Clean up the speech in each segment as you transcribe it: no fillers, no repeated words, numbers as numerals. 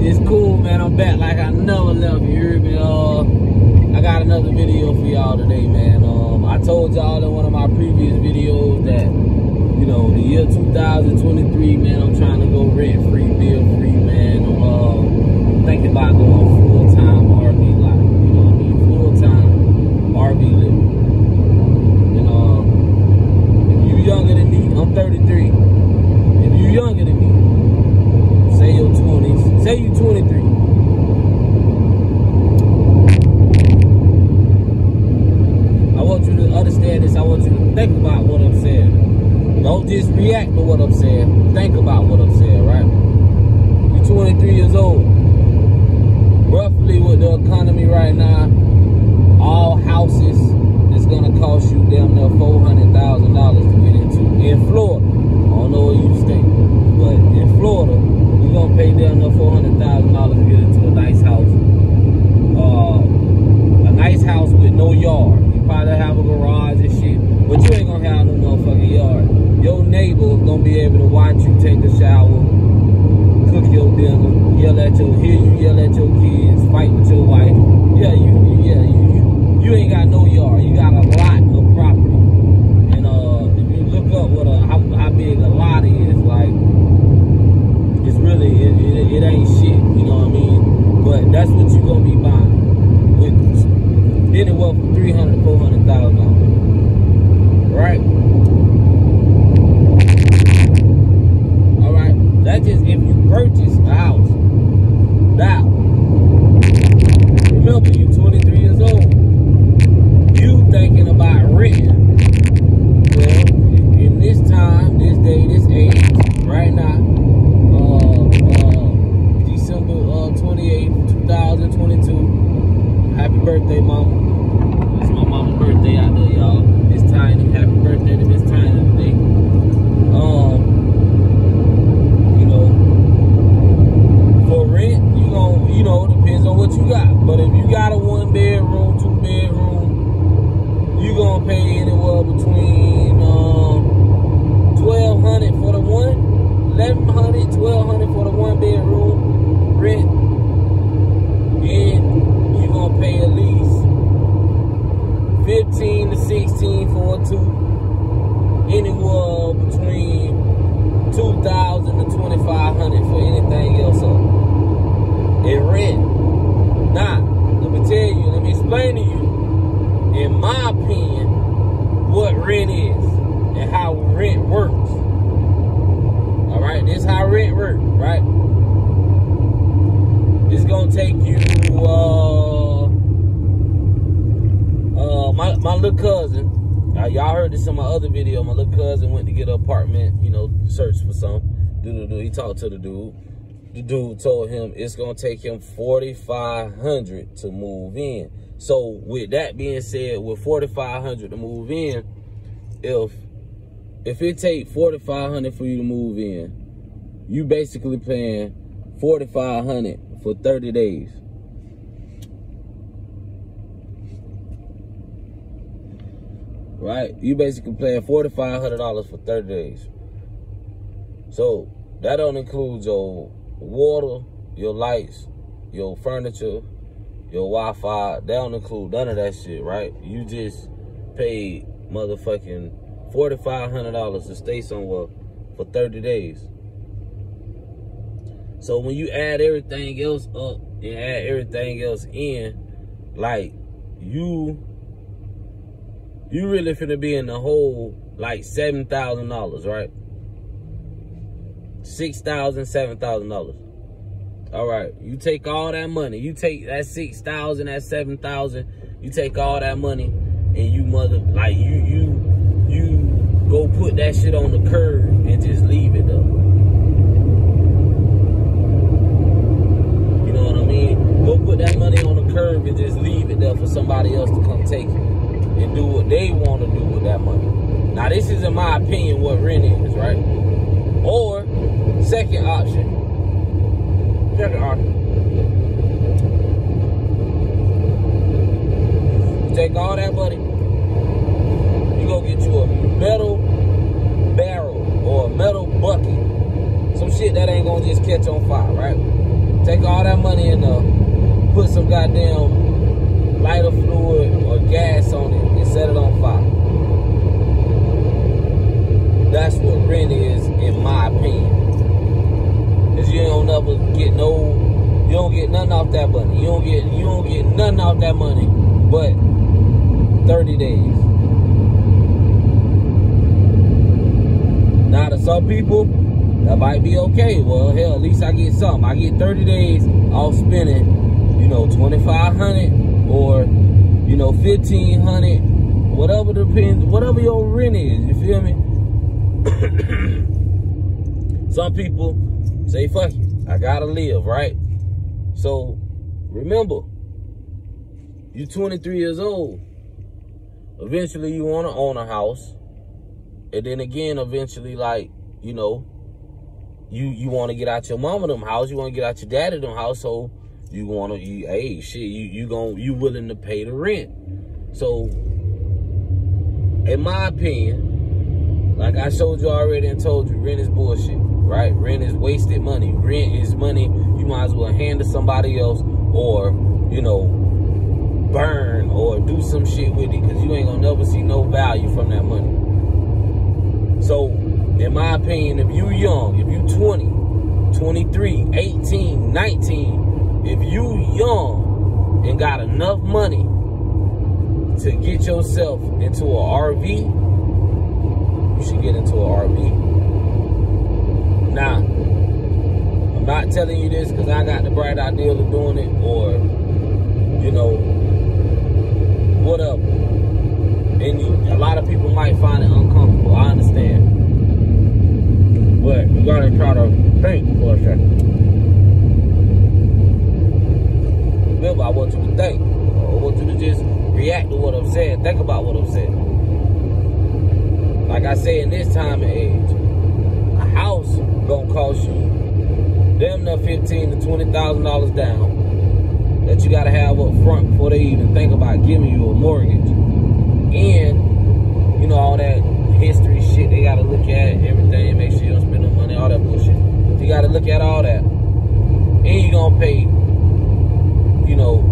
It's cool, man. I'm back like I never left. You heard me? I got another video for y'all today, man. I told y'all in one of my previous videos that, you know, the year 2023, man, I'm trying to go rent-free, bill-free, man. I'm thinking about going full-time RV life. You know what I mean? Full-time RV living. And if you younger than me, I'm 33. If you younger than me, say your 20s, say you 23. I want you to understand this. I want you to think about what I'm saying. Don't just react to what I'm saying. Think about what I'm saying, right? You're 23 years old. Roughly with the economy right now, all houses is gonna cost you damn near $400,000 to get into in Florida. I don't know where you stay, but in Florida, you're gonna pay down to $400,000 to get into a nice house. A nice house with no yard. You probably have a garage and shit, but you ain't gonna have no motherfucking yard. Your neighbor gonna be able to watch you take a shower, cook your dinner, hear you yell at your kids, fight with your wife. You ain't got no yard. You got a lot of property. And if you look up what how big a lot is, like, it's really, it ain't shit, you know what I mean? But that's what you gonna be buying with anywhere from $300,000 to $400,000, right? All right, that's just if you purchase a house. Now, remember, you 23 years old. You thinking about renting. Well, in this time, this day, this age, right now, December 28th, 2022. Happy birthday, mama. It's my mama's birthday out there, y'all. Miss Tiny. Happy birthday to Miss Tiny today. You know, for rent, you gon', you know, depends on what you got. But if you got a 1-bedroom, 2-bedroom, you gonna pay anywhere between $1,200 for the one, $1,100, $1,200 for the 1-bedroom rent, and you gonna pay at least $1,500 to $1,600 for a 2, anywhere between $2,000 to $2,500 for anything else up in rent. Now, let me tell you, let me explain to you, in my opinion, what rent is and how rent works. All right, this is how rent works, right? It's gonna take you, my little cousin, y'all heard this in my other video, my little cousin went to get an apartment, you know, search for some. He talked to the dude. The dude told him it's gonna take him $4,500 to move in. So with that being said, with $4,500 to move in, if it take $4,500 for you to move in, you basically paying $4,500 for 30 days. Right? You basically paying $4,500 for 30 days. So that don't include your water, your lights, your furniture, your Wi-Fi. They don't include none of that shit, right? You just paid motherfucking $4,500 to stay somewhere for 30 days. So when you add everything else up and add everything else in, like, you really finna be in the hole like $7,000, right? $6,000, $7,000. All right, you take all that money. You take that $6,000, that $7,000. You take all that money, and you go put that shit on the curb and just leave it up. You know what I mean? Go put that money on the curb and just leave it there for somebody else to come take it and do what they want to do with that money. Now, this is, in my opinion, what rent is, right? Or second option. You take all that money, you go get you a metal barrel or a metal bucket, some shit that ain't gonna just catch on fire, right? Take all some goddamn lighter fluid or gas on it and set it on fire. That's what rent is, in my opinion. Cause you don't never get you don't get nothing off that money. You don't get nothing off that money but 30 days. Now to some people, that might be okay. Well, hell, at least I get something. I get 30 days off spending, you know, $2,500 or, you know, $1,500, whatever depends, whatever your rent is. You feel me? Some people say, fuck it, I gotta live, right? So remember, you're 23 years old. Eventually you want to own a house. And then again, eventually, like, you know, you want to get out your mama them house, you want to get out your daddy them house, so you want to, hey, shit, you willing to pay the rent. So, in my opinion, like I showed you already and told you, rent is bullshit, right? Rent is wasted money. Rent is money you might as well hand to somebody else, or, you know, burn or do some shit with it, because you ain't gonna never see no value from that money. So, in my opinion, if you young, if you 20, 23, 18, 19, if you young and got enough money to get yourself into an RV, you should get into an RV. Now, I'm not telling you this because I got the bright idea of doing it, or, you know, whatever. And a lot of people might find it uncomfortable. I understand. But you gotta try to think for a second. Remember, I want you to think. I want you to just react to what I'm saying. Think about what I'm saying. Like I say, in this time and age, a house gonna cost you damn near $15,000 to $20,000 down that you gotta have up front before they even think about giving you a mortgage. And, you know, all that history shit they gotta look at, everything, make sure you don't spend no money, all that bullshit. You gotta look at all that. And you gonna pay, you know,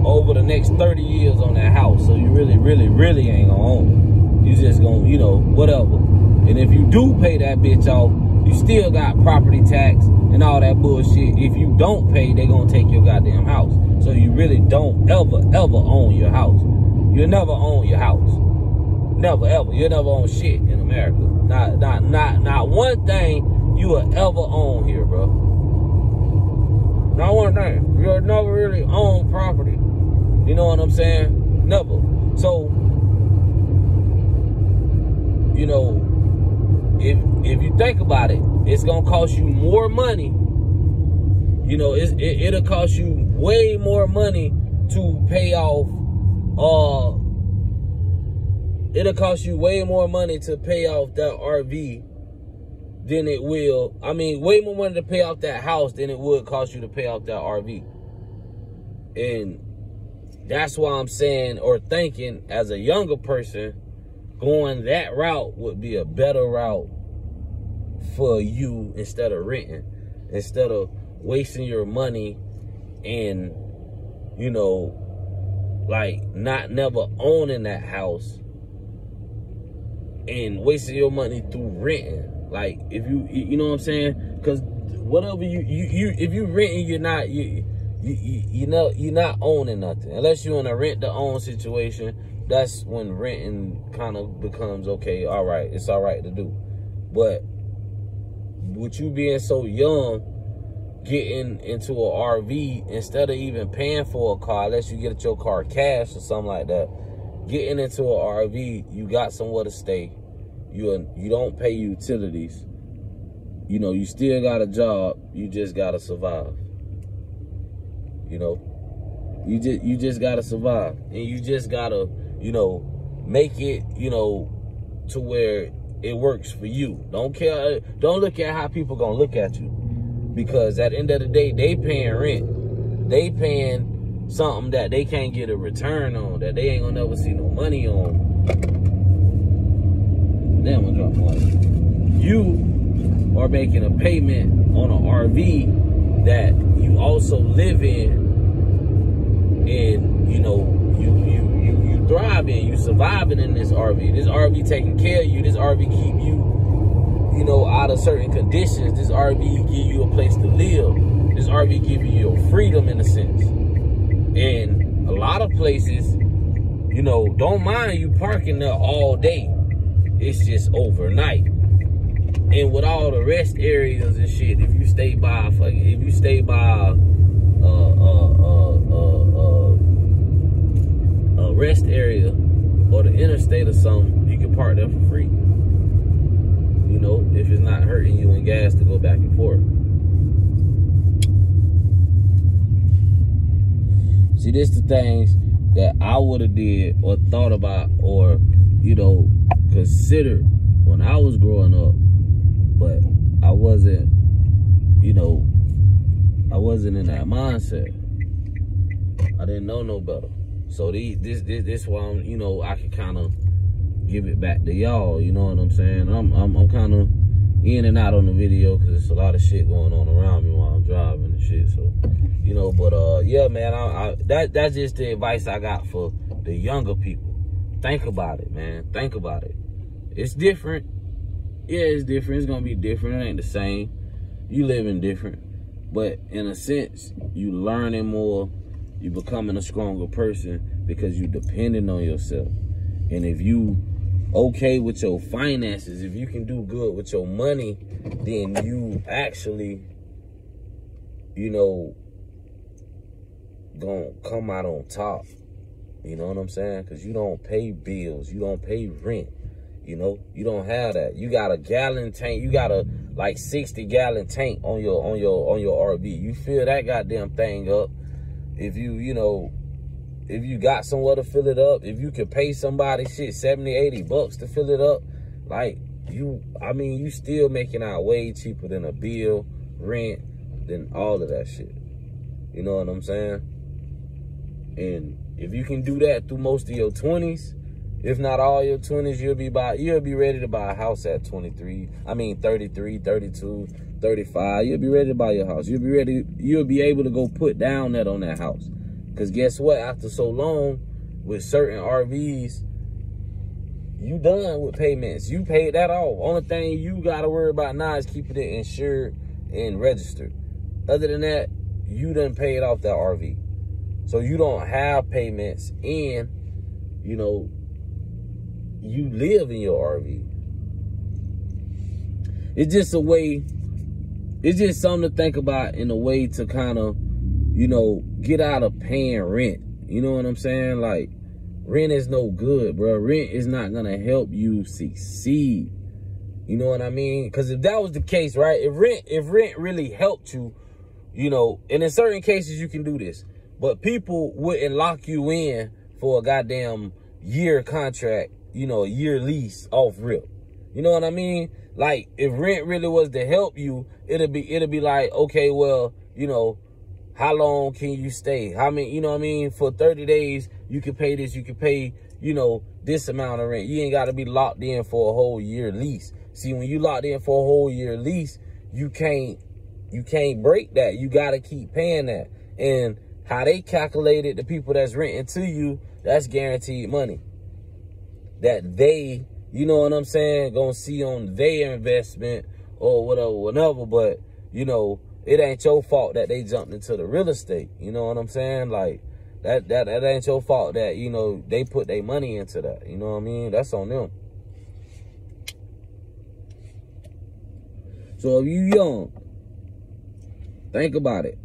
over the next 30 years on that house. So you really ain't gonna own it. You just gonna, you know, whatever. And if you do pay that bitch off, you still got property tax and all that bullshit. If you don't pay, they gonna take your goddamn house. So you really don't ever own your house. You'll never own your house. Never, ever. You'll never own shit in America. Not one thing you will ever own here, bro. Not one thing. You'll never really own property. You know what I'm saying? Never. So, you know, if you think about it, it's gonna cost you more money. You know, it'll cost you way more money to pay off. It'll cost you way more money to pay off that RV than it will. I mean, way more money to pay off that house than it would cost you to pay off that RV. And that's why I'm saying, or thinking, as a younger person, going that route would be a better route for you instead of renting, instead of wasting your money and, you know, like never owning that house and wasting your money through renting. Like, if you know what I'm saying? Because whatever if you renting, you're not owning nothing unless you're in a rent to own situation. That's when renting kind of becomes okay. All right, it's all right to do. But with you being so young, getting into an RV instead of even paying for a car, unless you get your car cash or something like that, getting into an RV, you got somewhere to stay. You don't pay utilities. You know, you still got a job. You just gotta survive. You know, you just gotta survive, and you just gotta, you know, make it, you know, to where it works for you. Don't care. Don't look at how people gonna look at you, because at the end of the day, they paying rent. They paying something that they can't get a return on, that they ain't gonna never see no money on. Damn, I dropped money. You are making a payment on an RV that you also live in and you know, you thriving, you surviving in this RV. This RV taking care of you. This RV keep you, you know, out of certain conditions. This RV give you a place to live. This RV give you your freedom in a sense. And a lot of places, you know, don't mind you parking there all day. It's just overnight. And with all the rest areas and shit, if you stay by a rest area or the interstate or something, you can park there for free. You know, if it's not hurting you in gas to go back and forth. See, this the things that I would have did or thought about or, you know, considered when I was growing up. But I wasn't, you know, I wasn't in that mindset. I didn't know no better. So this why I'm, you know, I can kind of give it back to y'all. You know what I'm saying? I'm kind of in and out on the video because there's a lot of shit going on around me while I'm driving and shit. So, you know, but yeah, man, that's just the advice I got for the younger people. Think about it, man. Think about it. It's different. Yeah, it's different. It's gonna be different. It ain't the same. You living different, but in a sense, you learning more. You becoming a stronger person because you depending on yourself. And if you okay with your finances, if you can do good with your money, then you actually, you know, gonna come out on top. You know what I'm saying? Because you don't pay bills, you don't pay rent. You know, you don't have that. You got a gallon tank. You got a like 60-gallon tank on your RV. You fill that goddamn thing up. If you know, if you got somewhere to fill it up, if you could pay somebody shit $70-80 to fill it up, like I mean, you still making out way cheaper than a bill, rent, than all of that shit. You know what I'm saying? And if you can do that through most of your 20s, if not all your 20s, you'll be ready to buy a house at 33, 32, 35. You'll be ready to buy your house. You'll be able to go put down that on that house. Because guess what? After so long, with certain RVs, you done with payments. You paid that off. Only thing you got to worry about now is keeping it insured and registered. Other than that, you done paid off that RV. So you don't have payments and, you know, you live in your RV. It's just a way, it's just something to think about in a way to kind of, you know, get out of paying rent. You know what I'm saying? Like, rent is no good, bro. Rent is not going to help you succeed. You know what I mean? Because if that was the case, right? If rent really helped you, you know, and in certain cases you can do this, but people wouldn't lock you in for a goddamn year contract, you know, a year lease off rip. You know what I mean? Like, if rent really was to help you, it'll be like, okay, well, you know, how long can you stay? How many, you know what I mean? For 30 days, you can pay this, you can pay, you know, this amount of rent. You ain't got to be locked in for a whole year lease. See, when you locked in for a whole year lease, you can't break that. You got to keep paying that. And how they calculated the people that's renting to you, that's guaranteed money that they, you know what I'm saying, gonna see on their investment or whatever. But, you know, it ain't your fault that they jumped into the real estate. You know what I'm saying? Like, that ain't your fault that, you know, they put their money into that. You know what I mean? That's on them. So if you young, think about it.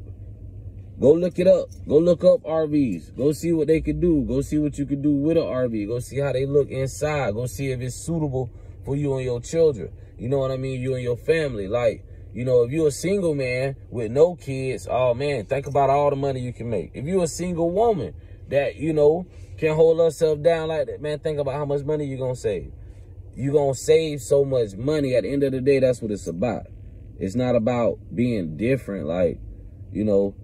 Go look it up. Go look up RVs. Go see what they could do. Go see what you could do with an RV. Go see how they look inside. Go see if it's suitable for you and your children. You know what I mean? You and your family. Like, you know, if you're a single man with no kids, oh, man, think about all the money you can make. If you're a single woman that, you know, can hold herself down like that, man, think about how much money you're going to save. You're going to save so much money. At the end of the day, that's what it's about. It's not about being different, like, you know,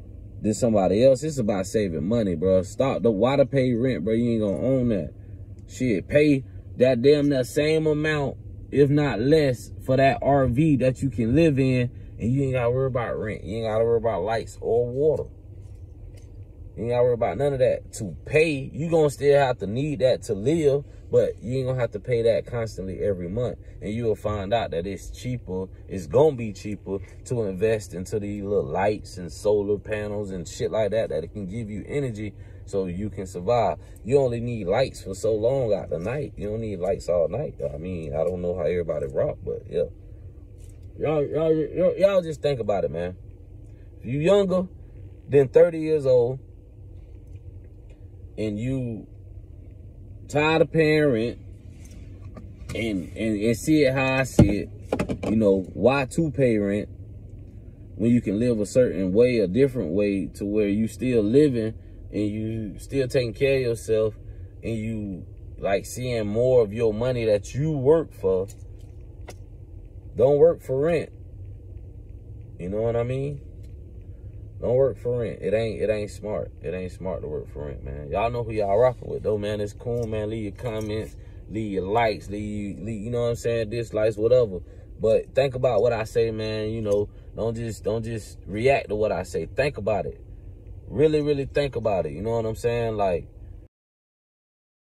than somebody else. It's about saving money, bro. Stop the why to pay rent, bro. You ain't gonna own that shit. Pay that damn that same amount, if not less, for that RV that you can live in, and you ain't gotta worry about rent. You ain't gotta worry about lights or water. You ain't gotta worry about none of that. To pay, you gonna still have to need that to live, but you ain't gonna have to pay that constantly every month. And you will find out that it's cheaper, it's gonna be cheaper to invest into these little lights and solar panels and shit like that, that it can give you energy so you can survive. You only need lights for so long out the night. You don't need lights all night. I mean, I don't know how everybody rock, but yeah. Y'all just think about it, man. If you younger than 30 years old, and you tired of paying rent, and see it how I see it, you know, why to pay rent when you can live a certain way, a different way, to where you still living and you still taking care of yourself, and you like seeing more of your money that you work for. Don't work for rent. You know what I mean? Don't work for rent. It ain't smart. It ain't smart to work for rent, man. Y'all know who y'all rocking with, though, man. It's cool, man. Leave your comments, leave your likes, leave, you know what I'm saying, dislikes, whatever. But think about what I say, man. You know, don't just react to what I say. Think about it. Really, really think about it. You know what I'm saying? Like,